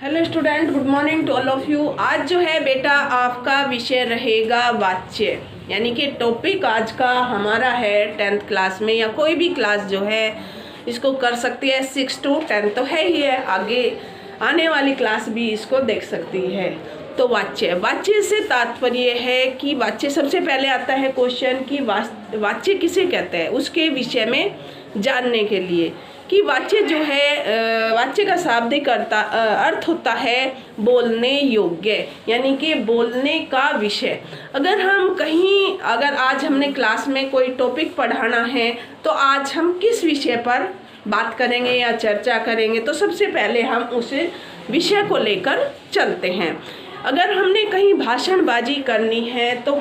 Hello student, good morning to all of you. आज जो है बेटा आपका विषय रहेगा वाच्य, यानी कि टॉपिक आज का हमारा है 10th क्लास में या कोई भी क्लास जो है इसको कर सकती है। 6 to 10 तो है ही है, आगे आने वाली क्लास भी इसको देख सकती है। तो वाच्य, वाच्य से तात्पर्य है कि वाच्य सबसे पहले आता है क्वेश्चन कि वाच्य किसे कहते हैं, उसके विषय में जानने के लिए कि वाच्य जो है, वाच्य का शाब्दिक अर्थ होता है बोलने योग्य, यानी कि बोलने का विषय। अगर आज हमने क्लास में कोई टॉपिक पढ़ाना है तो आज हम किस विषय पर बात करेंगे या चर्चा करेंगे, तो सबसे पहले हम उस विषय को लेकर चलते हैं। अगर हमने कहीं भाषणबाजी करनी है तो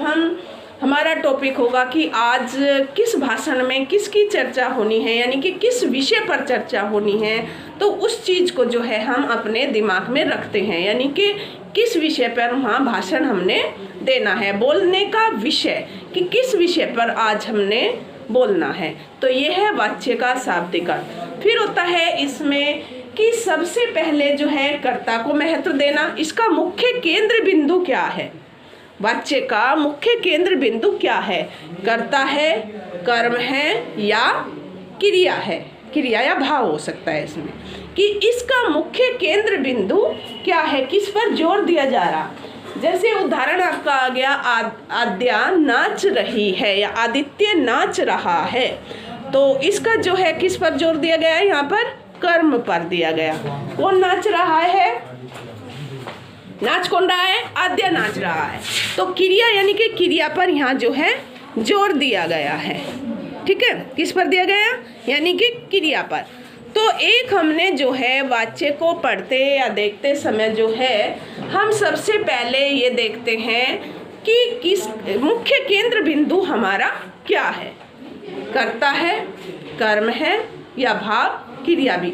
हमारा टॉपिक होगा कि आज किस भाषण में किसकी चर्चा होनी है, यानी कि किस विषय पर चर्चा होनी है। तो उस चीज़ को जो है हम अपने दिमाग में रखते हैं, यानी कि किस विषय पर वहाँ भाषण हमने देना है, बोलने का विषय कि किस विषय पर आज हमने बोलना है। तो ये है वाच्य का शाब्दिक अर्थ। फिर होता है इसमें कि सबसे पहले जो है कर्ता को महत्व देना। इसका मुख्य केंद्र बिंदु क्या है, वाच्य का मुख्य केंद्र बिंदु क्या है, कर्ता है, कर्म है या क्रिया है, क्रिया या भाव हो सकता है इसमें, कि इसका मुख्य केंद्र बिंदु क्या है, किस पर जोर दिया जा रहा। जैसे उदाहरण आपका आ गया, आद्या नाच रही है या आदित्य नाच रहा है, तो इसका जो है किस पर जोर दिया गया है, यहाँ पर कर्म पर दिया गया। कौन नाच रहा है, नाच कौन रहा है, आद्य नाच रहा है, तो क्रिया यानी कि क्रिया पर यहाँ जो है जोर दिया गया है। ठीक है, किस पर दिया गया, यानी कि क्रिया पर। तो एक हमने जो है वाच्य को पढ़ते या देखते समय जो है हम सबसे पहले ये देखते हैं कि किस मुख्य केंद्र बिंदु हमारा क्या है, कर्ता है, कर्म है या भाव, क्रिया भी।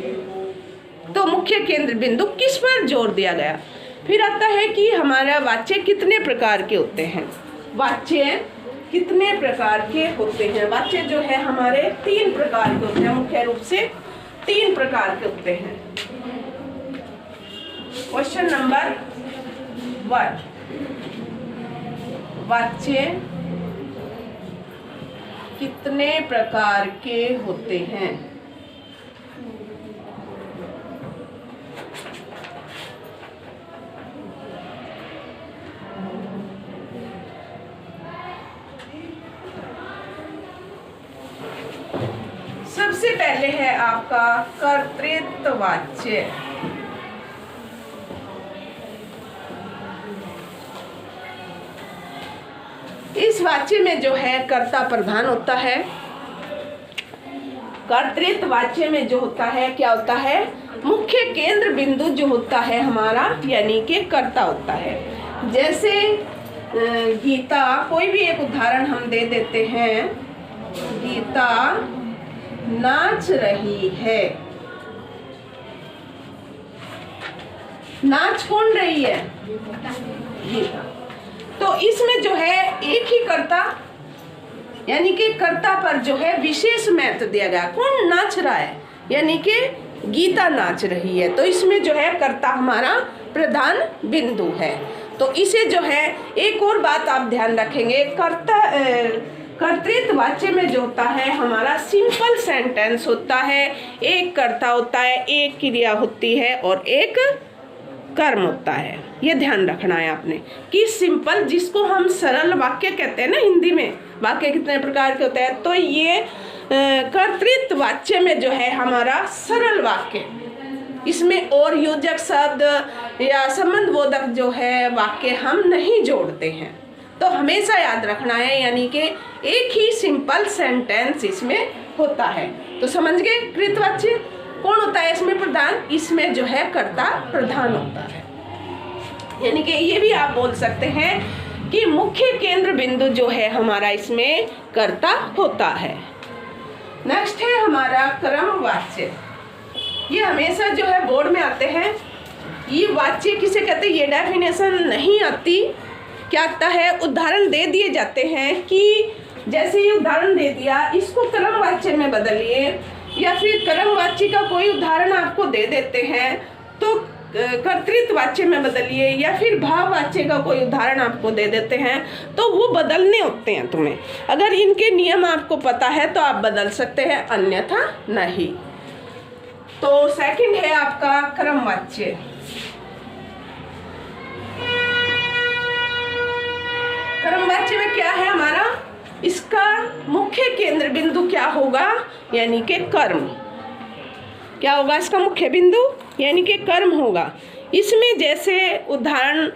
तो मुख्य केंद्र बिंदु किस पर जोर दिया गया। फिर आता है कि हमारा वाच्य कितने प्रकार के होते हैं, वाच्य कितने प्रकार के होते हैं। वाच्य जो है हमारे 3 प्रकार के होते हैं, मुख्य रूप से 3 प्रकार के होते हैं। क्वेश्चन नंबर 1, वाच्य कितने प्रकार के होते हैं। सबसे पहले है आपका कर्तृत्ववाच्य। इस वाच्य में जो है कर्ता प्रधान होता है। कर्तृत्ववाच्य में जो होता है क्या होता है, मुख्य केंद्र बिंदु जो होता है हमारा, यानी कि कर्ता होता है। जैसे गीता, कोई भी एक उदाहरण हम दे देते हैं, गीता नाच रही है। नाच कौन रही है, गीता। तो इसमें जो है एक ही कर्ता, यानी कि कर्ता पर जो है विशेष महत्व दिया गया। कौन नाच रहा है, यानी कि गीता नाच रही है, तो इसमें जो है कर्ता हमारा प्रधान बिंदु है। तो इसे जो है एक और बात आप ध्यान रखेंगे, कर्तृत्ववाच्य में जो होता है हमारा सिंपल सेंटेंस होता है। एक कर्ता होता है, एक क्रिया होती है और एक कर्म होता है। ये ध्यान रखना है आपने कि सिंपल, जिसको हम सरल वाक्य कहते हैं ना, हिंदी में वाक्य कितने प्रकार के होते हैं, तो ये कर्तृत्ववाच्य में जो है हमारा सरल वाक्य, इसमें और योजक शब्द या संबंध बोधक जो है वाक्य हम नहीं जोड़ते हैं। तो हमेशा याद रखना है, यानी कि एक ही सिंपल सेंटेंस इसमें होता है। तो समझ गए, कृतवाच्य कौन होता है इसमें प्रधान, इसमें जो है कर्ता प्रधान होता है। यानी कि ये भी आप बोल सकते हैं कि मुख्य केंद्र बिंदु जो है हमारा इसमें कर्ता होता है। नेक्स्ट है हमारा क्रमवाच्य। ये हमेशा जो है बोर्ड में आते हैं। ये वाच्य किसे कहते हैं, ये डेफिनेशन नहीं आती, क्या आता है, उदाहरण दे दिए जाते हैं कि जैसे ये उदाहरण दे दिया, इसको क्रमवाच्य में बदलिए, या फिर क्रमवाच्य का कोई उदाहरण आपको दे देते हैं तो कर्तृत्व वाच्य में बदलिए, या फिर भाव वाच्य का कोई उदाहरण आपको दे देते हैं तो वो बदलने होते हैं तुम्हें। अगर इनके नियम आपको पता है तो आप बदल सकते हैं, अन्यथा नहीं। तो सेकंड है आपका क्रम वाच्य। क्रम वाच्य में क्या है हमारा, इसका मुख्य केंद्र बिंदु क्या होगा, यानी कि कर्म। क्या होगा इसका मुख्य बिंदु, यानी कि कर्म होगा। इसमें जैसे उदाहरण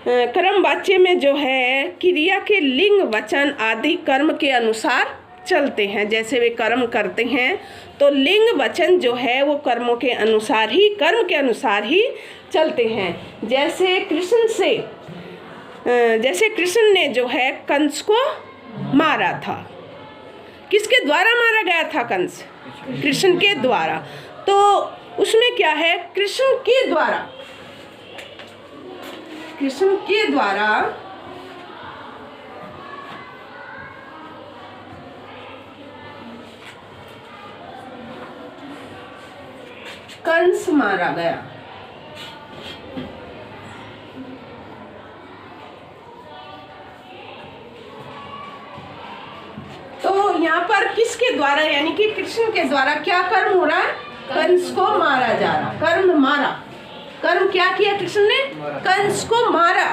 क्रम वाच्य में जो है क्रिया के लिंग वचन आदि कर्म के अनुसार चलते हैं। जैसे वे कर्म करते हैं तो लिंग वचन जो है वो कर्मों के अनुसार ही, कर्म के अनुसार ही चलते हैं। जैसे कृष्ण ने जो है कंस को मारा था। किसके द्वारा मारा गया था कंस? कृष्ण के द्वारा। तो उसमें क्या है, कृष्ण के द्वारा कंस मारा गया। तो यहाँ पर किसके द्वारा, यानी कि कृष्ण के द्वारा क्या कर्म हो रहा है, कंस को मारा जा रहा। कर्म मारा, कर्म क्या किया कृष्ण ने, कंस को मारा।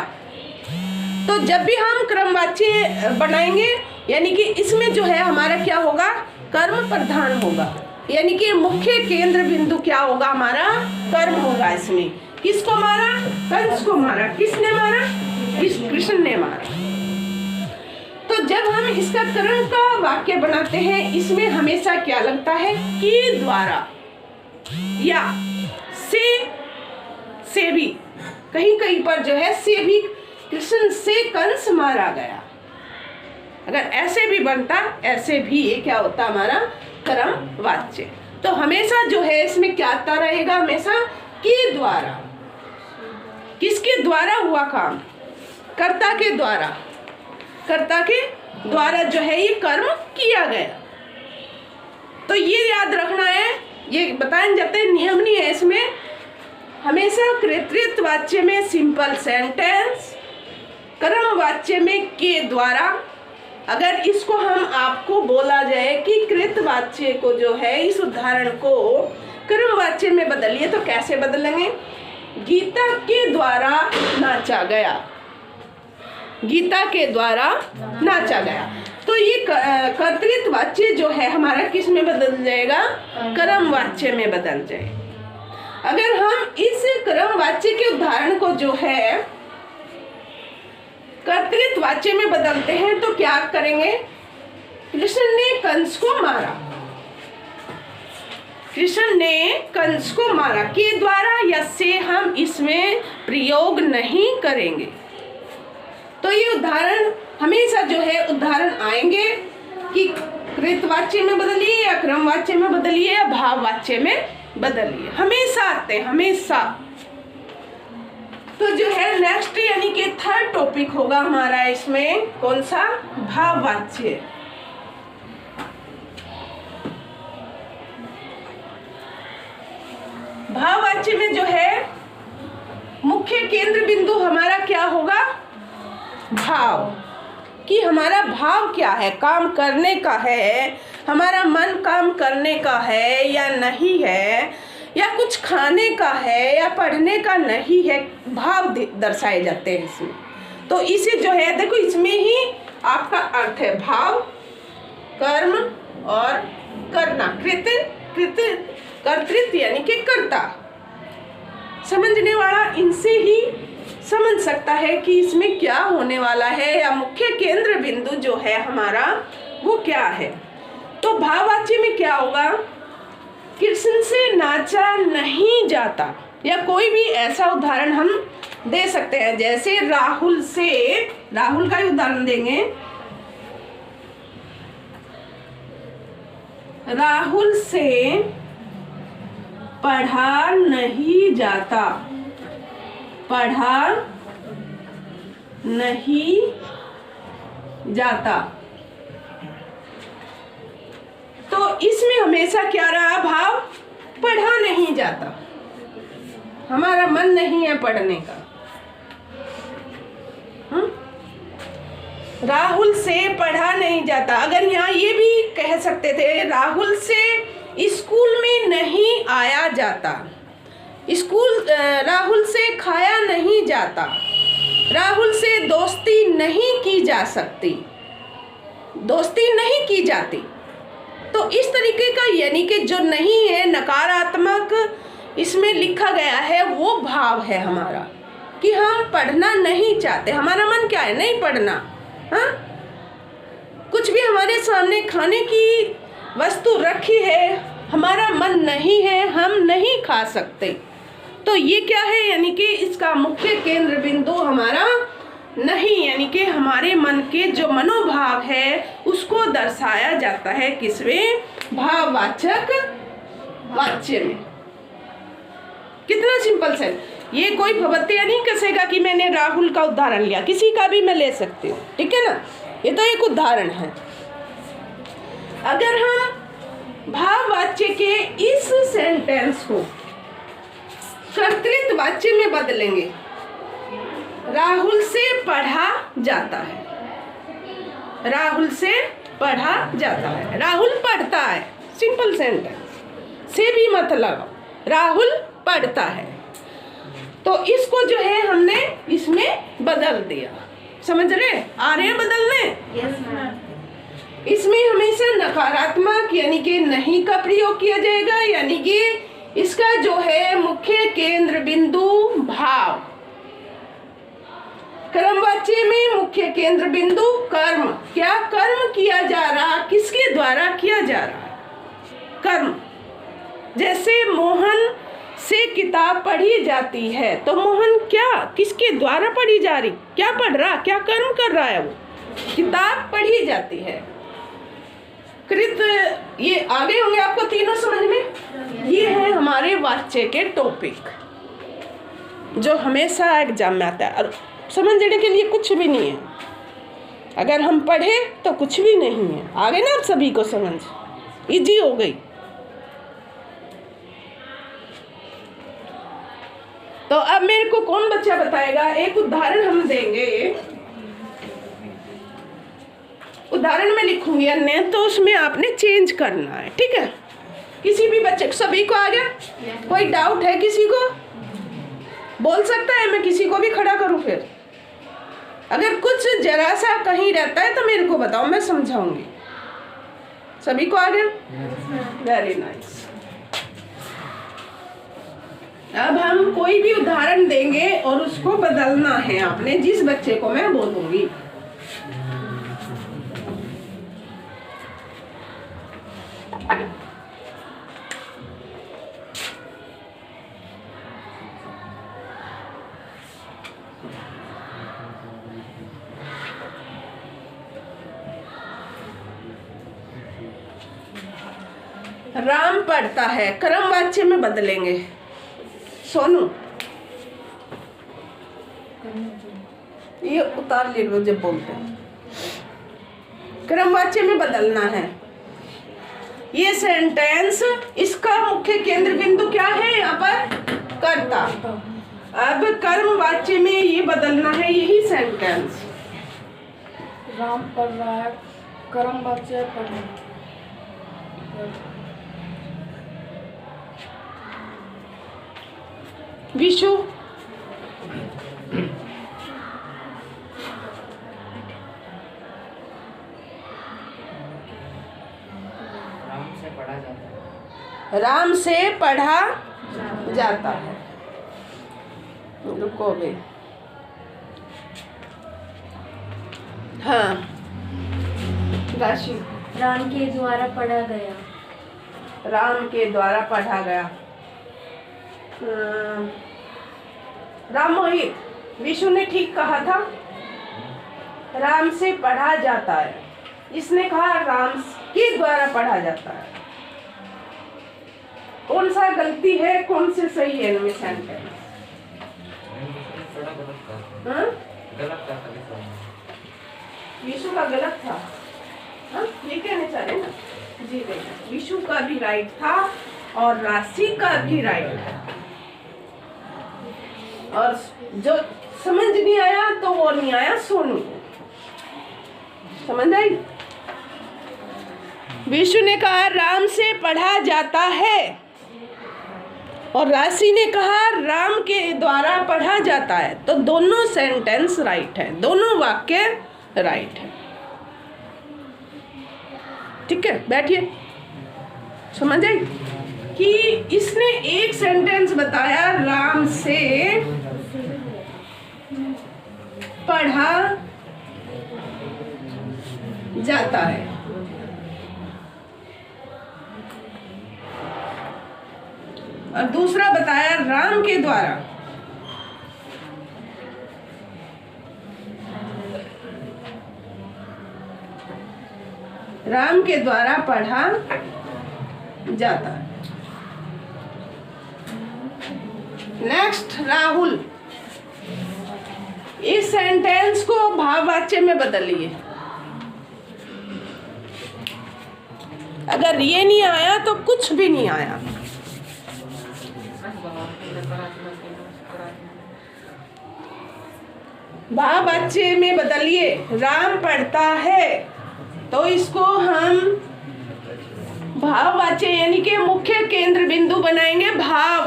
तो जब भी हम क्रमवाच्य बनाएंगे, यानी कि इसमें जो है हमारा क्या होगा, कर्म प्रधान होगा, यानी कि मुख्य केंद्र बिंदु क्या होगा हमारा, कर्म होगा। इसमें किसको मारा, कंस को मारा। किसने मारा, कृष्ण ने मारा। तो जब हम इसका कर्म का वाक्य बनाते हैं, इसमें हमेशा क्या लगता है, कि द्वारा या से भी, कहीं कहीं पर जो है से भी, कृष्ण से कंस मारा गया। अगर ऐसे भी बनता, ऐसे भी ये क्या होता हमारा कर्म वाच्य। तो हमेशा जो है इसमें क्या आता रहेगा, हमेशा के द्वारा। किसके द्वारा हुआ काम, कर्ता के द्वारा। कर्ता के द्वारा जो है ये कर्म किया गया। तो ये याद रखना है, ये बताए जाते हैं, नियम नहीं है इसमें। हमेशा कर्तृत्व वाच्य में सिंपल सेंटेंस, कर्म वाच्य में के द्वारा। अगर इसको हम आपको बोला जाए कि कृत वाच्य को जो है, इस उदाहरण को कर्म वाच्य में बदलिए, तो कैसे बदलेंगे, गीता के द्वारा नाचा गया। गीता के द्वारा नाचा गया। तो ये कर्तृत्व वाच्य जो है हमारा किस में बदल जाएगा, कर्म वाच्य में बदल जाएगा। अगर हम इस कर्म वाच्य के उदाहरण को जो है कर्तृत्व वाच्य में बदलते हैं तो क्या करेंगे, कृष्ण ने कंस को मारा। कृष्ण ने कंस को मारा के द्वारा, या से हम इसमें प्रयोग नहीं करेंगे। तो ये उदाहरण हमेशा जो है उदाहरण आएंगे कि कृतवाच्य में बदलिए या क्रमवाच्य में बदलिए या भाववाच्य में बदलिए, हमेशा आते हैं, हमेशा। तो जो है नेक्स्ट यानी कि थर्ड टॉपिक होगा हमारा इसमें, कौन सा, भाववाच्य। भाववाच्य में जो है मुख्य केंद्र बिंदु हमारा क्या होगा, भाव। कि हमारा भाव क्या है, काम करने का है, हमारा मन काम करने का है या नहीं है, या कुछ खाने का है या पढ़ने का नहीं है, भाव दर्शाए जाते हैं इसमें। तो इसे जो है देखो, इसमें ही आपका अर्थ है भाव, कर्म और करना। कर्तृत्व यानी कि कर्ता। समझने वाला इनसे ही समझ सकता है कि इसमें क्या होने वाला है, या मुख्य केंद्र बिंदु जो है हमारा वो क्या है। तो भाववाच्य में क्या होगा, कृष्ण से नाचा नहीं जाता, या कोई भी ऐसा उदाहरण हम दे सकते हैं। जैसे राहुल का ही उदाहरण देंगे। राहुल से पढ़ा नहीं जाता, पढ़ा नहीं जाता। तो इसमें हमेशा क्या रहा भाव, पढ़ा नहीं जाता, हमारा मन नहीं है पढ़ने का। राहुल से पढ़ा नहीं जाता। अगर यहाँ ये भी कह सकते थे, राहुल से स्कूल में नहीं आया जाता, राहुल से खाया नहीं जाता, राहुल से दोस्ती नहीं की जा सकती, दोस्ती नहीं की जाती। तो इस तरीके का यानी कि जो नहीं है, नकारात्मक इसमें लिखा गया है, वो भाव है हमारा कि हम पढ़ना नहीं चाहते। हमारा मन क्या है? नहीं पढ़ना। हाँ, कुछ भी हमारे सामने खाने की वस्तु रखी है, हमारा मन नहीं है, हम नहीं खा सकते। तो ये क्या है? यानी कि इसका मुख्य केंद्र बिंदु हमारा नहीं, यानी कि हमारे मन के जो मनोभाव है उसको दर्शाया जाता है किसमें? भाववाचक वाच्य में। कितना सिंपल से। ये कोई भवत्या नहीं कसेगा कि मैंने राहुल का उदाहरण लिया, किसी का भी मैं ले सकती हूँ, ठीक है ना। ये तो एक उदाहरण है। अगर हम भाववाच्य के इस सेंटेंस को कर्तृत्व वाच्य में बदलेंगे, राहुल से पढ़ा जाता है, राहुल से पढ़ा जाता है, राहुल पढ़ता है, सिंपल सेंटेंस से भी मतलब राहुल पढ़ता है। तो इसको जो है हमने इसमें बदल दिया। समझ रहे? आ रहे हैं बदलने? Yes ma'am. इसमें हमेशा नकारात्मक यानी कि नहीं का प्रयोग किया जाएगा, यानी कि इसका जो है मुख्य केंद्र बिंदु भाव। कर्मवाच्य में मुख्य केंद्र बिंदु कर्म। क्या कर्म किया जा रहा? किसके द्वारा किया जा रहा? कर्म। जैसे मोहन से किताब पढ़ी जाती है, तो मोहन क्या किसके द्वारा पढ़ी जा रही? क्या पढ़ रहा? क्या कर्म कर रहा है? वो किताब पढ़ी जाती है। कृत, ये आगे होंगे आपको तीनों समझ में। ये है हमारे वाच्य के टॉपिक जो हमेशा एग्जाम में आता है, और समझने के लिए कुछ भी नहीं है। अगर हम पढ़े तो कुछ भी नहीं है। आगे ना आप सभी को समझ इजी हो गई। तो अब मेरे को कौन बच्चा बताएगा? एक उदाहरण हम देंगे, उदाहरण में लिखूंगी अन्य, तो उसमें आपने चेंज करना है, ठीक है। किसी भी बच्चे को, सभी को आ गया? कोई डाउट है किसी को? बोल सकता है, मैं किसी को भी खड़ा करूं फिर? अगर कुछ जरा सा कहीं रहता है तो मेरे को बताओ, मैं समझाऊंगी। सभी को आ गया? Very nice. अब हम कोई भी उदाहरण देंगे और उसको बदलना है आपने, जिस बच्चे को मैं बोलूंगी। राम पढ़ता है, कर्मवाच्य में बदलेंगे। सोनू, ये उतार ले लो जब बोलते हैं। कर्मवाच्य में बदलना है। ये सेंटेंस, इसका मुख्य केंद्र बिंदु क्या है यहाँ पर? कर्ता। अब कर्मवाच्य में ये बदलना है, यही सेंटेंस। राम पढ़ रहा है, कर्मवाच्य पढ़ना। विशु, राम से पढ़ा जाता है। राम से पढ़ा जाता है। रुको बे। हाँ राशि, राम के द्वारा पढ़ा गया। राम के द्वारा पढ़ा गया। राम मोहित, विशु ने ठीक कहा था, राम से पढ़ा जाता है। इसने कहा राम के द्वारा पढ़ा जाता है। कौन सा गलती है, कौन से सही है इनमें सेंटेंस? गलत था। विशु का गलत था। हाँ, ये कहने चाह रहे ना जी बेटा, विशु का भी राइट था और राशि का भी राइट था। और जो समझ नहीं आया तो वो नहीं आया सोनू। समझ आई? विशु ने कहा राम से पढ़ा जाता है और राशि ने कहा राम के द्वारा पढ़ा जाता है। तो दोनों सेंटेंस राइट है, दोनों वाक्य राइट है। ठीक है, बैठिए। समझ आई कि इसने एक सेंटेंस बताया राम से पढ़ा जाता है, और दूसरा बताया राम के द्वारा पढ़ा जाता है। नेक्स्ट राहुल, इस सेंटेंस को भाववाच्य में बदलिए। अगर ये नहीं आया तो कुछ भी नहीं आया। भाववाच्य में बदलिए। राम पढ़ता है तो इसको हम भाववाच्य यानी कि मुख्य केंद्र बिंदु बनाएंगे। भाव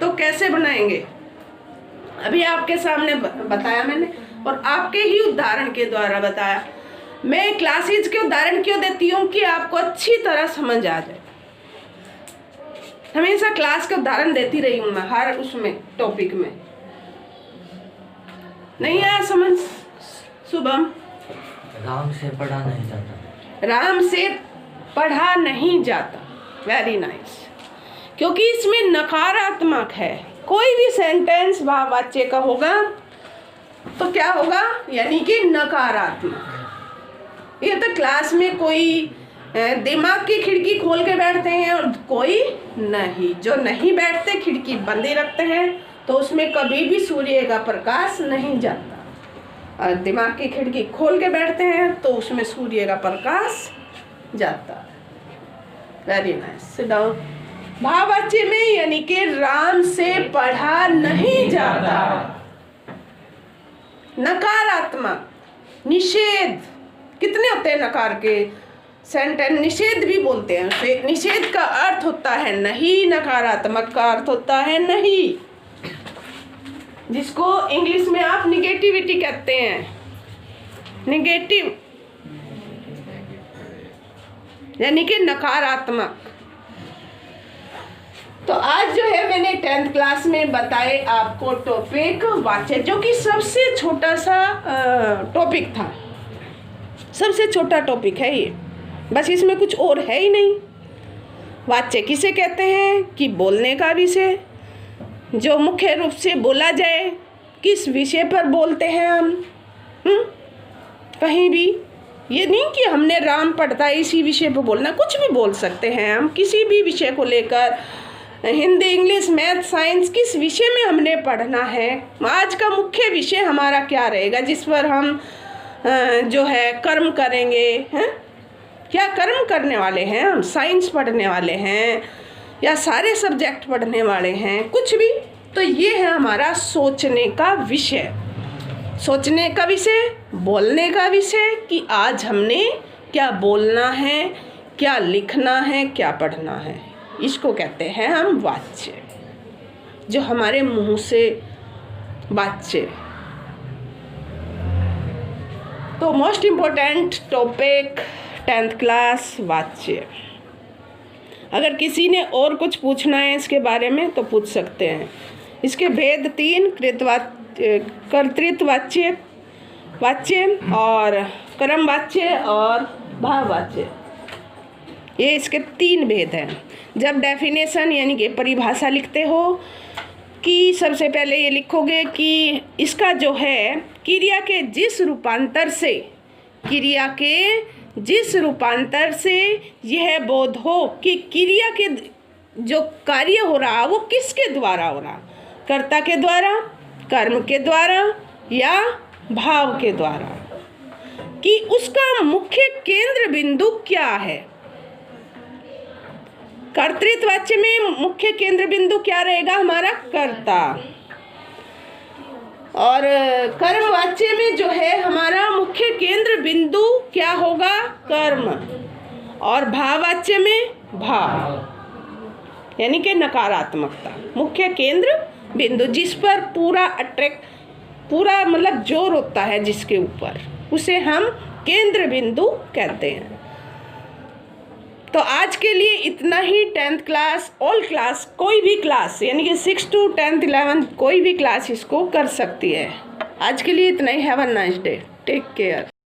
तो कैसे बनाएंगे अभी आपके सामने बताया मैंने, और आपके ही उदाहरण के द्वारा बताया। मैं क्लासेज के उदाहरण क्यों देती हूँ कि आपको अच्छी तरह समझ आ जाए। हमेशा क्लास के उदाहरण देती रही हूँ मैं, हर उसमें टॉपिक में। नहीं आया समझ शुभम? राम से पढ़ा नहीं जाता। राम से पढ़ा नहीं जाता, वेरी नाइस। क्योंकि इसमें नकारात्मक है। कोई भी सेंटेंस भाववाच्य का होगा तो क्या होगा, यानी कि नकारात्मक। ये तो क्लास में कोई दिमाग की खिड़की खोल के बैठते हैं और कोई नहीं, जो नहीं बैठते खिड़की बंद ही रखते हैं, तो उसमें कभी भी सूर्य का प्रकाश नहीं जाता। और दिमाग की खिड़की खोल के बैठते हैं तो उसमें सूर्य का प्रकाश जाता। Very nice, sit down. भाववाच्य में यानी कि राम से पढ़ा नहीं जाता। नकारात्मक, निषेध। कितने होते हैं नकार के सेंटेंस? निषेध भी बोलते हैं उसे। निषेध का अर्थ होता है नहीं, नकारात्मक का अर्थ होता है नहीं, जिसको इंग्लिश में आप निगेटिविटी कहते हैं। निगेटिव यानी कि नकारात्मक। तो आज जो है मैंने 10th क्लास में बताए आपको टॉपिक वाच्य, जो कि सबसे छोटा सा टॉपिक था। सबसे छोटा टॉपिक है ये, बस इसमें कुछ और है ही नहीं। वाच्य किसे कहते हैं कि बोलने का विषय, जो मुख्य रूप से बोला जाए। किस विषय पर बोलते हैं हम? कहीं भी। ये नहीं कि हमने राम पढ़ता है इसी विषय पर बोलना, कुछ भी बोल सकते हैं हम किसी भी विषय को लेकर। हिंदी, इंग्लिश, मैथ, साइंस, किस विषय में हमने पढ़ना है। आज का मुख्य विषय हमारा क्या रहेगा, जिस पर हम जो है कर्म करेंगे। हैं क्या कर्म करने वाले हैं हम? साइंस पढ़ने वाले हैं या सारे सब्जेक्ट पढ़ने वाले हैं, कुछ भी। तो ये है हमारा सोचने का विषय। सोचने का विषय, बोलने का विषय कि आज हमने क्या बोलना है, क्या लिखना है, क्या पढ़ना है। इसको कहते हैं हम वाच्य, जो हमारे मुंह से वाच्य। तो most important topic 10th class वाच्य। अगर किसी ने और कुछ पूछना है इसके बारे में तो पूछ सकते हैं। इसके भेद 3, कर्तृत्ववाच्य, वाच्य और कर्मवाच्य और भाववाच्य। ये इसके 3 भेद हैं। जब डेफिनेशन यानी कि परिभाषा लिखते हो कि सबसे पहले ये लिखोगे कि इसका जो है क्रिया के जिस रूपांतर से यह बोध हो कि क्रिया के जो कार्य हो रहा वो किसके द्वारा हो रहा, कर्ता के द्वारा, कर्म के द्वारा या भाव के द्वारा, कि उसका मुख्य केंद्र बिंदु क्या है। कर्तृत्ववाच्य में मुख्य केंद्र बिंदु क्या रहेगा? हमारा कर्ता। और कर्मवाच्य में जो है हमारा मुख्य केंद्र बिंदु क्या होगा? कर्म। और भाववाच्य में भाव, यानी कि नकारात्मकता। मुख्य केंद्र बिंदु जिस पर पूरा मतलब जोर होता है, जिसके ऊपर, उसे हम केंद्र बिंदु कहते हैं। तो आज के लिए इतना ही। 10th क्लास, ऑल क्लास, कोई भी क्लास, यानी कि 6 to 10th 11th कोई भी क्लास इसको कर सकती है। आज के लिए इतना ही। Have a nice day, take care.